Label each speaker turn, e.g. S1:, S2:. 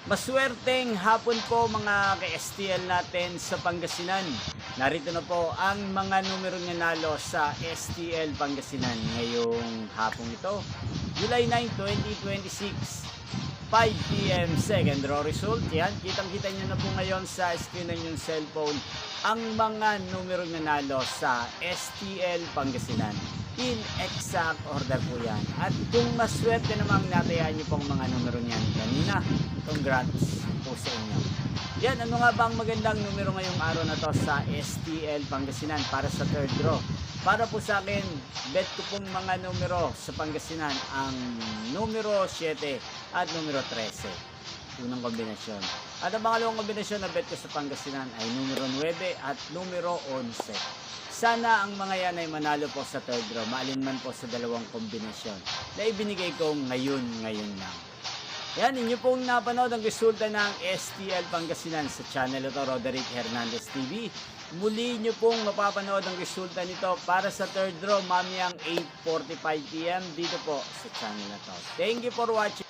S1: Maswerteng hapon po mga ka-STL natin sa Pangasinan. Narito na po ang mga numerong nanalo sa STL Pangasinan ngayong hapong ito, July 9, 2026, 5 p.m. second draw result. Yan, kitang-kita nyo na po ngayon sa screen ng inyong cellphone ang mga numerong nanalo sa STL Pangasinan. In exact order po yan. At kung maswerte namang natayaan nyo pong mga numero niyan kanina, congrats po sa inyo. Yan, ano nga ba ang magandang numero ngayong araw na to sa STL Pangasinan para sa third draw? Para po sa akin, bet ko pong mga numero sa Pangasinan ang numero 7 at numero 13. Unang kombinasyon. At ang pangalawang kombinasyon na bet ko sa Pangasinan ay numero 9 at numero 11. Sana ang mga yan ay manalo po sa third draw, maalinman po sa dalawang kombinasyon na ibinigay ko ngayon lang. Yan, inyo pong napanood ang resulta ng STL Pangasinan sa channel ito, Roderick Hernandez TV. Muli nyo pong mapapanood ang resulta nito para sa third draw mamayang 8:45 p.m. dito po sa channel na to. Thank you for watching.